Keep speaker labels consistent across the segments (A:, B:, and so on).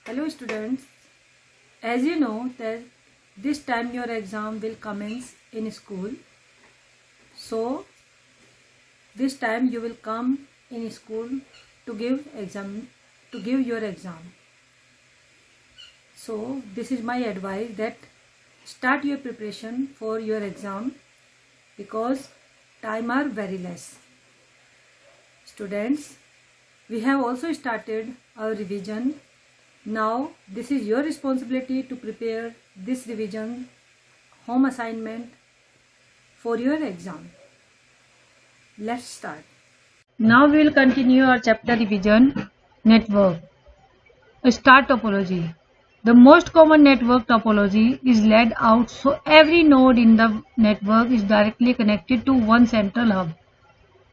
A: Hello students, as you know that this time your exam will commence in school. So this time you will come in school to give your exam. So this is my advice that start your preparation for your exam because time are very less. Students, we have also started our revision. Now this is your responsibility to prepare this revision home assignment for your exam. Let's start. Now we will continue our chapter revision network. Star topology. The most common network topology is laid out so every node in the network is directly connected to one central hub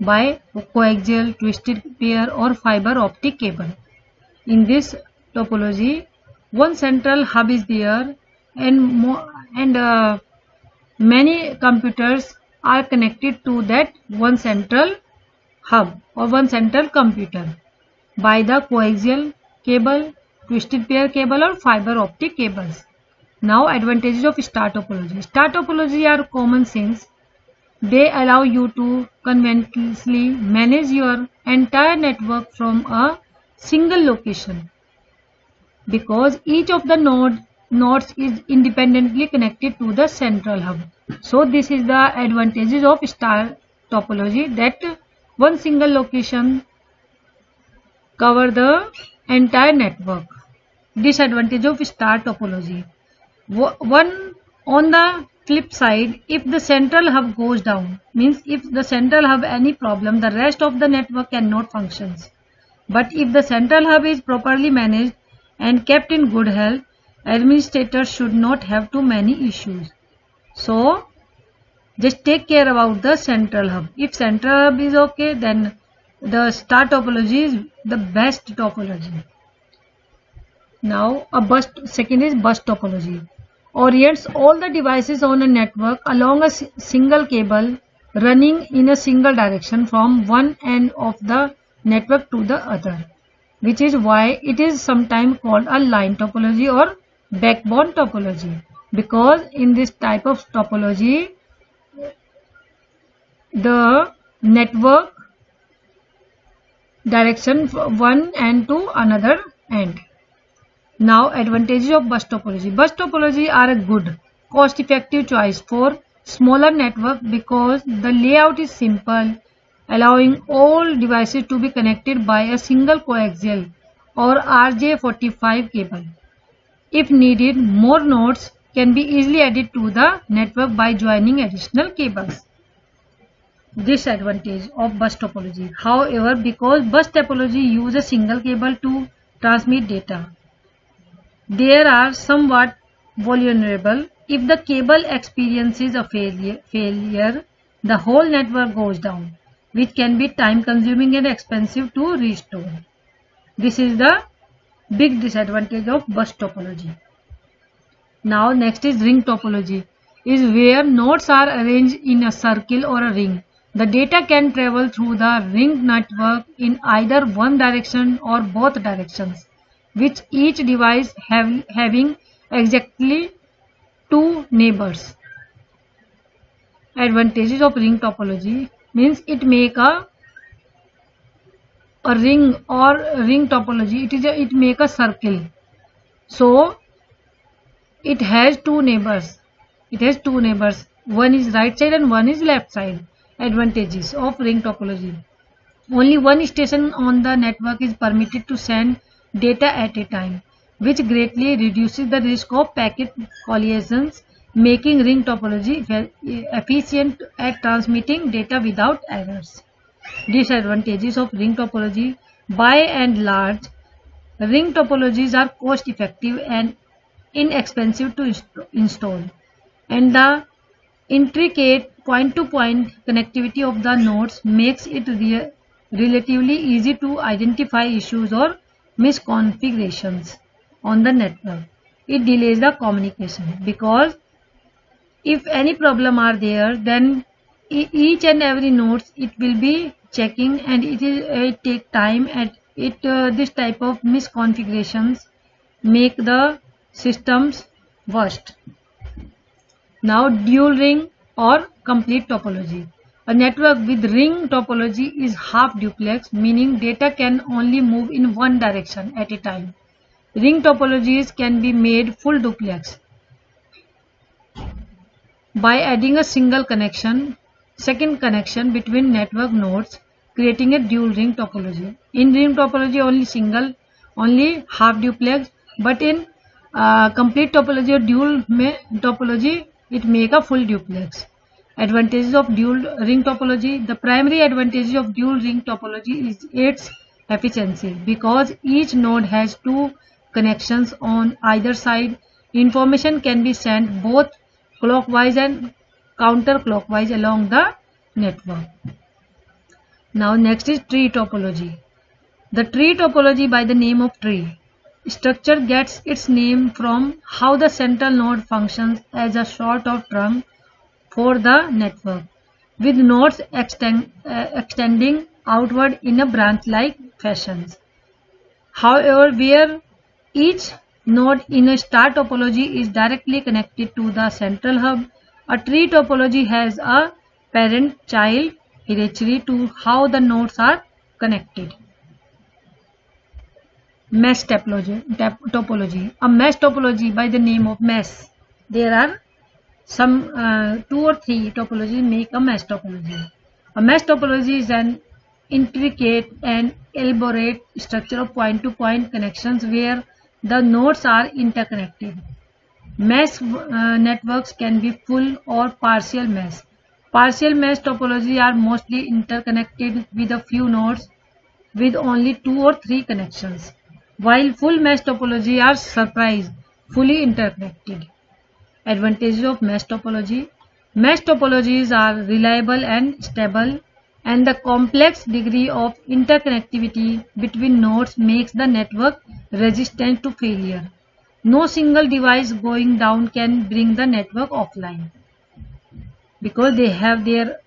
A: by coaxial, twisted pair or fiber optic cable. In this topology, one central hub is there and many computers are connected to that one central hub or one central computer by the coaxial cable, twisted pair cable or fiber optic cables. Now advantages of star topology. Star topology are common since they allow you to conveniently manage your entire network from a single location because each of the nodes is independently connected to the central hub. So this is the advantages of star topology, that one single location cover the entire network. Disadvantage of star topology. One, on the flip side, if the central hub goes down, means if the central hub any problem, the rest of the network cannot function. But if the central hub is properly managed and kept in good health, administrators should not have too many issues. So just take care about the central hub. If central hub is okay, then the star topology is the best topology. Now second is bus topology. Orients all the devices on a network along a single cable running in a single direction from one end of the network to the other, which is why it is sometimes called a line topology or backbone topology, because in this type of topology the network direction from one end to another end. Now advantages of bus topology. Bus topology are a good cost-effective choice for smaller network because the layout is simple, allowing all devices to be connected by a single coaxial or RJ45 cable. If needed, more nodes can be easily added to the network by joining additional cables. Disadvantage of bus topology. However, because bus topology uses a single cable to transmit data, they are somewhat vulnerable. If the cable experiences a failure, the whole network goes down, which can be time consuming and expensive to restore. This is the big disadvantage of bus topology. Now next is ring topology, is where nodes are arranged in a circle or a ring. The data can travel through the ring network in either one direction or both directions, with each device having exactly two neighbors. Advantages of ring topology means it make a ring or ring topology. It make a circle, so it has two neighbors. One is right side and one is left side. Advantages of ring topology. Only one station on the network is permitted to send data at a time, which greatly reduces the risk of packet collisions, making ring topology efficient at transmitting data without errors. Disadvantages of ring topology. By and large, ring topologies are cost effective and inexpensive to install, and the intricate point-to-point connectivity of the nodes makes it relatively easy to identify issues or misconfigurations on the network. It delays the communication because if any problem are there, then each and every nodes it will be checking, and it take time, and this type of misconfigurations make the systems worst. Now dual ring or complete topology. A network with ring topology is half duplex, meaning data can only move in one direction at a time. Ring topologies can be made full duplex by adding a second connection between network nodes, creating a dual ring topology. In ring topology, only half duplex, but in complete topology or dual topology, it make a full duplex. Advantages of dual ring topology. The primary advantage of dual ring topology is its efficiency. Because each node has two connections on either side, information can be sent both clockwise and counterclockwise along the network. Now next is tree topology. The tree topology by the name of tree structure gets its name from how the central node functions as a sort of trunk for the network, with nodes extending outward in a branch-like fashion. However, where each node in a star topology is directly connected to the central hub, a tree topology has a parent-child hierarchy to how the nodes are connected. Mesh topology. A mesh topology by the name of mesh. There are some 2 or 3 topologies make a mesh topology. A mesh topology is an intricate and elaborate structure of point-to-point connections where the nodes are interconnected. Mesh networks can be full or partial mesh. Partial mesh topology are mostly interconnected with a few nodes with only 2 or 3 connections, while full mesh topology are fully interconnected. Advantages of mesh topology. Mesh topologies are reliable and stable, and the complex degree of interconnectivity between nodes makes the network resistant to failure. No single device going down can bring the network offline because they have their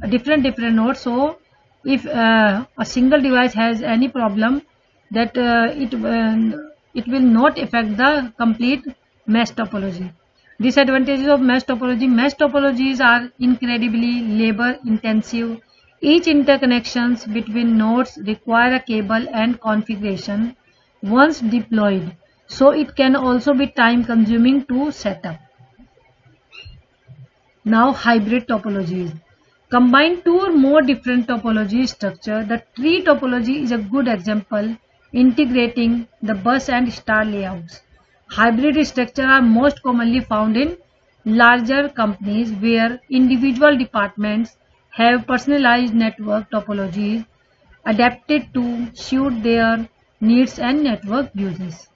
A: different nodes. So if a single device has any problem, that it will not affect the complete mesh topology. Disadvantages of mesh topology. Mesh topologies are incredibly labor intensive. Each interconnections between nodes require a cable and configuration once deployed, so it can also be time consuming to set up. Now hybrid topologies. Combine 2 or more different topology structure. The tree topology is a good example, integrating the bus and star layouts. Hybrid structures are most commonly found in larger companies where individual departments have personalized network topologies adapted to suit their needs and network uses.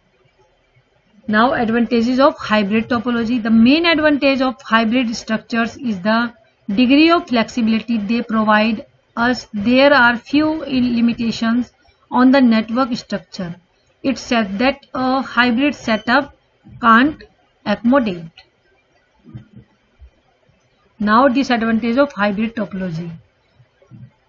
A: Now advantages of hybrid topology. The main advantage of hybrid structures is the degree of flexibility they provide us. There are few limitations on the network structure. It's said that a hybrid setup can't accommodate. Now disadvantage of hybrid topology.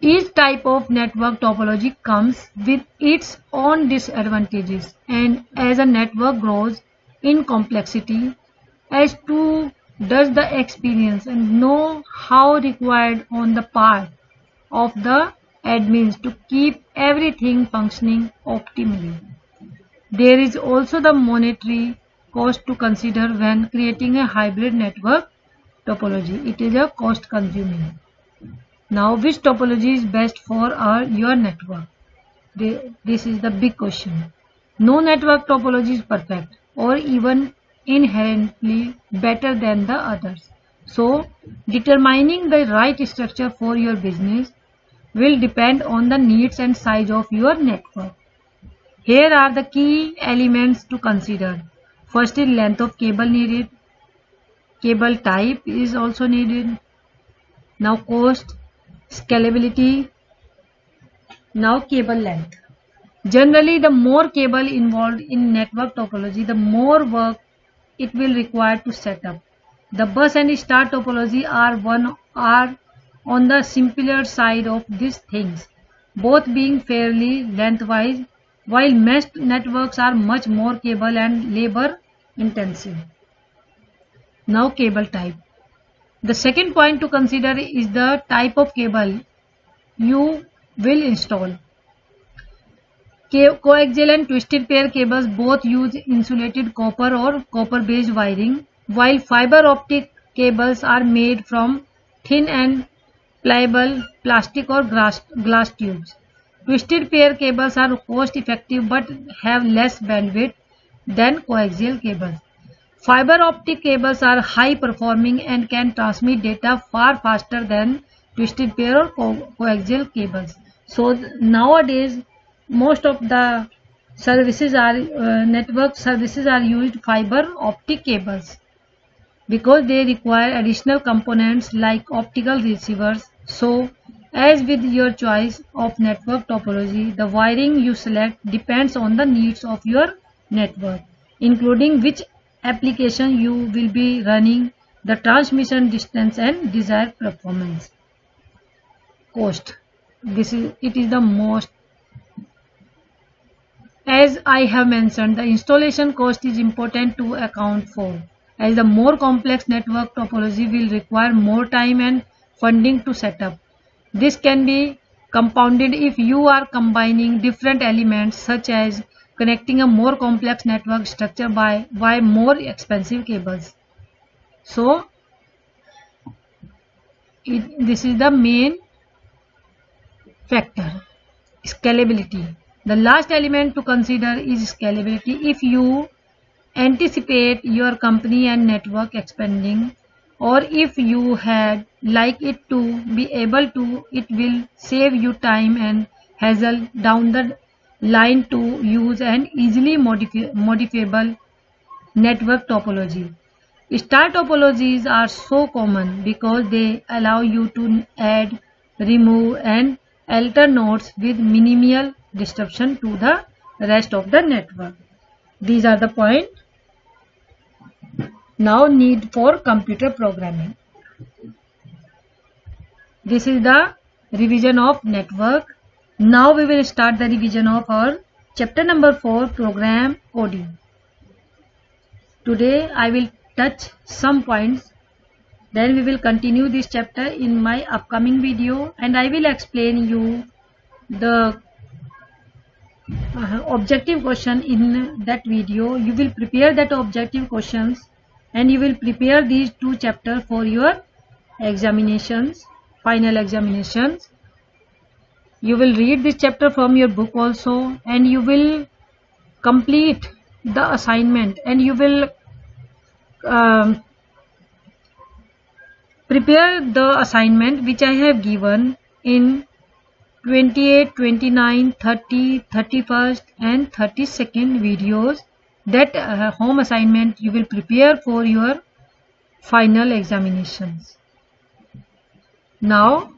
A: Each type of network topology comes with its own disadvantages, and as a network grows in complexity, as too does the experience and know-how required on the part of the admins to keep everything functioning optimally. There is also the monetary cost to consider when creating a hybrid network topology. It is a cost consuming. Now, which topology is best for your network? This is the big question. No network topology is perfect or even inherently better than the others. So, determining the right structure for your business will depend on the needs and size of your network. Here are the key elements to consider. First is length of cable needed. Cable type is also needed. Now cost, scalability. Now cable length. Generally, the more cable involved in network topology, the more work it will require to set up. The bus and star topology are on the simpler side of these things, both being fairly lengthwise while mesh networks are much more cable and labor intensive. Now cable type. The second point to consider is the type of cable you will install. Coaxial and twisted pair cables both use insulated copper or copper based wiring, while fiber optic cables are made from thin and pliable plastic or glass tubes. Twisted pair cables are cost effective but have less bandwidth than coaxial cables. Fiber optic cables are high performing and can transmit data far faster than twisted pair or coaxial cables. So nowadays most of the services are network services are used fiber optic cables because they require additional components like optical receivers. So as with your choice of network topology, the wiring you select depends on the needs of your network, including which application you will be running, the transmission distance and desired performance. Cost. It is the most. As I have mentioned, the installation cost is important to account for, as the more complex network topology will require more time and funding to set up. This can be compounded if you are combining different elements, such as connecting a more complex network structure by more expensive cables. So this is the main factor. Scalability. The last element to consider is scalability. If you anticipate your company and network expanding, or if you had like it to be able to, it will save you time and hassle down the line to use an easily modifiable network topology. Star topologies are so common because they allow you to add, remove and alter nodes with minimal disruption to the rest of the network. These are the points. Now need for computer programming. This is the revision of network. Now we will start the revision of our chapter number 4, program coding. Today I will touch some points, then we will continue this chapter in my upcoming video, and I will explain you the objective question in that video. You will prepare that objective questions and you will prepare these two chapters for your examinations, final examinations. You will read this chapter from your book also, and you will complete the assignment, and you will prepare the assignment which I have given in 28, 29, 30, 31st and 32nd videos. That home assignment you will prepare for your final examinations. Now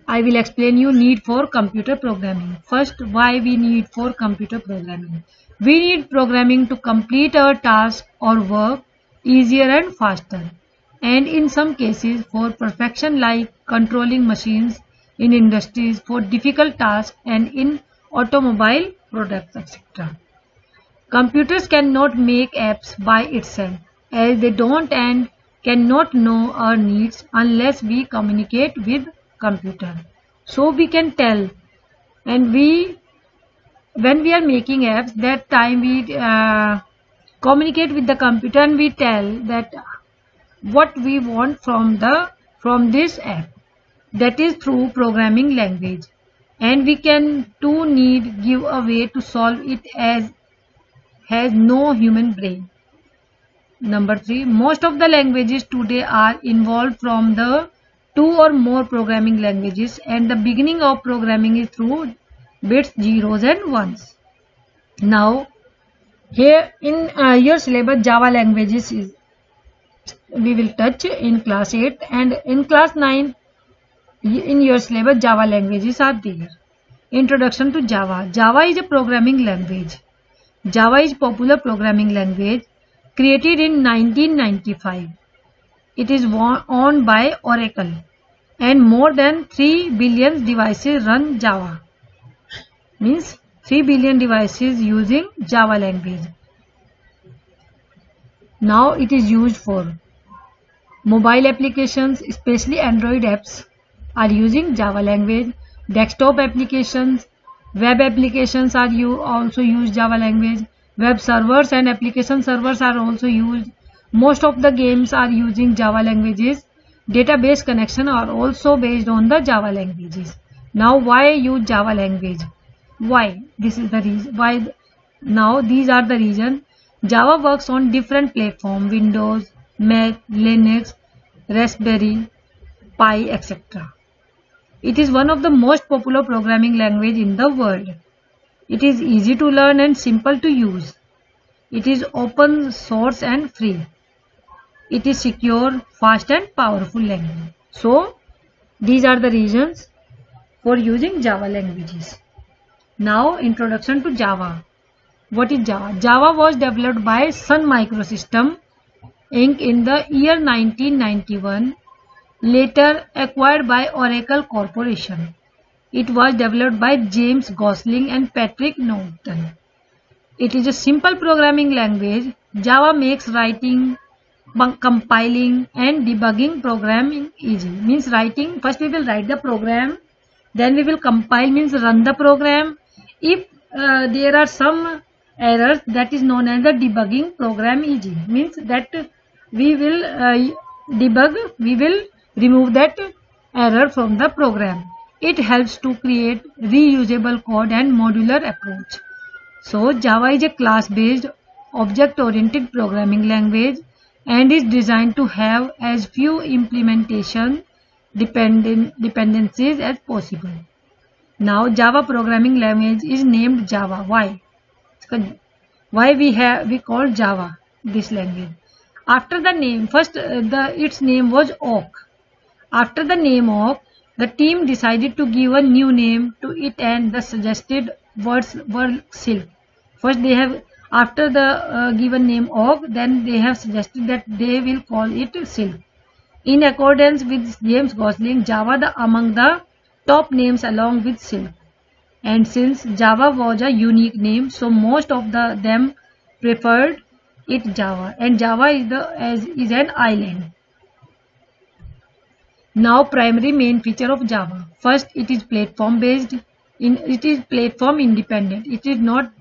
A: I will explain you need for computer programming. First, why we need for computer programming. We need programming to complete our task or work easier and faster, and in some cases for perfection, like controlling machines in industries, for difficult tasks and in automobile products, etc. Computers cannot make apps by itself, as they don't and cannot know our needs unless we communicate with computer. So we can tell, and when we are making apps, that time we communicate with the computer and we tell that what we want from this app. That is through programming language, and we can give a way to solve it as has no human brain. Number 3, most of the languages today are involved from the 2 or more programming languages, and the beginning of programming is through bits, zeros and ones. Now here in your syllabus, Java languages we will touch in class 8, and in class 9 in your syllabus Java languages are there. Introduction to Java. Java is a programming language. Java is popular programming language created in 1995. It is owned by Oracle, and more than 3 billion devices run Java. Means 3 billion devices using Java language. Now it is used for mobile applications, especially Android apps are using Java language. Desktop applications, web applications are also use Java language. Web servers and application servers are also used. Most of the games are using Java languages. Database connection are also based on the Java languages. Now why use Java language? Why? This is the reason. Why? Now these are the reason. Java works on different platforms: Windows, Mac, Linux, Raspberry Pi, etc. It is one of the most popular programming language in the world. It is easy to learn and simple to use. It is open source and free. It is secure, fast and powerful language. So, these are the reasons for using Java languages. Now, introduction to Java. What is Java? Java was developed by Sun Microsystems Inc. in the year 1991, later acquired by Oracle Corporation. It was developed by James Gosling and Patrick Norton. It is a simple programming language. Java makes writing, compiling and debugging programming easy. Means writing, first we will write the program, then we will compile, means run the program. If there are some errors, that is known as the debugging program easy. Means that we will debug, we will remove that error from the program. It helps to create reusable code and modular approach. So Java is a class-based, object-oriented programming language and is designed to have as few implementation dependencies as possible. Now Java programming language is named Java. Why? Why we call Java this language? After the name, first its name was Oak. After the name Oak, the team decided to give a new name to it, and the suggested words were Silk. First they have, after the given name Oak, then they have suggested that they will call it Silk. In accordance with James Gosling, Java among the top names along with Silk. And since Java was a unique name, so most of them preferred it Java, and Java is an island. Now primary main feature of Java. First, it is platform based. It is platform independent. It is not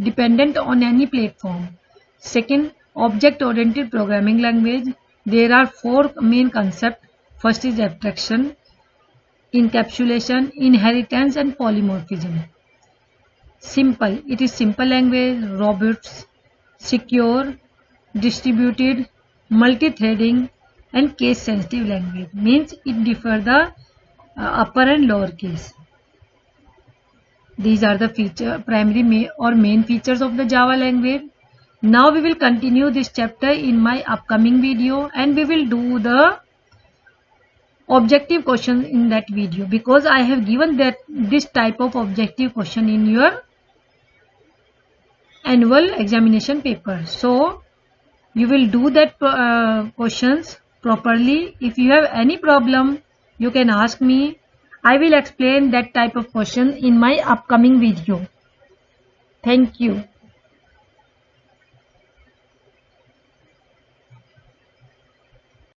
A: dependent on any platform. Second, object oriented programming language. There are 4 main concepts. First is abstraction, encapsulation, inheritance and polymorphism. Simple. It is simple language, robust, secure, distributed, multi-threading and case sensitive language. Means it differs the upper and lower case. These are the primary main features of the Java language. Now we will continue this chapter in my upcoming video, and we will do the objective question in that video, because I have given this type of objective question in your annual examination paper. So you will do that questions properly. If you have any problem, you can ask me. I will explain that type of question in my upcoming video. Thank you.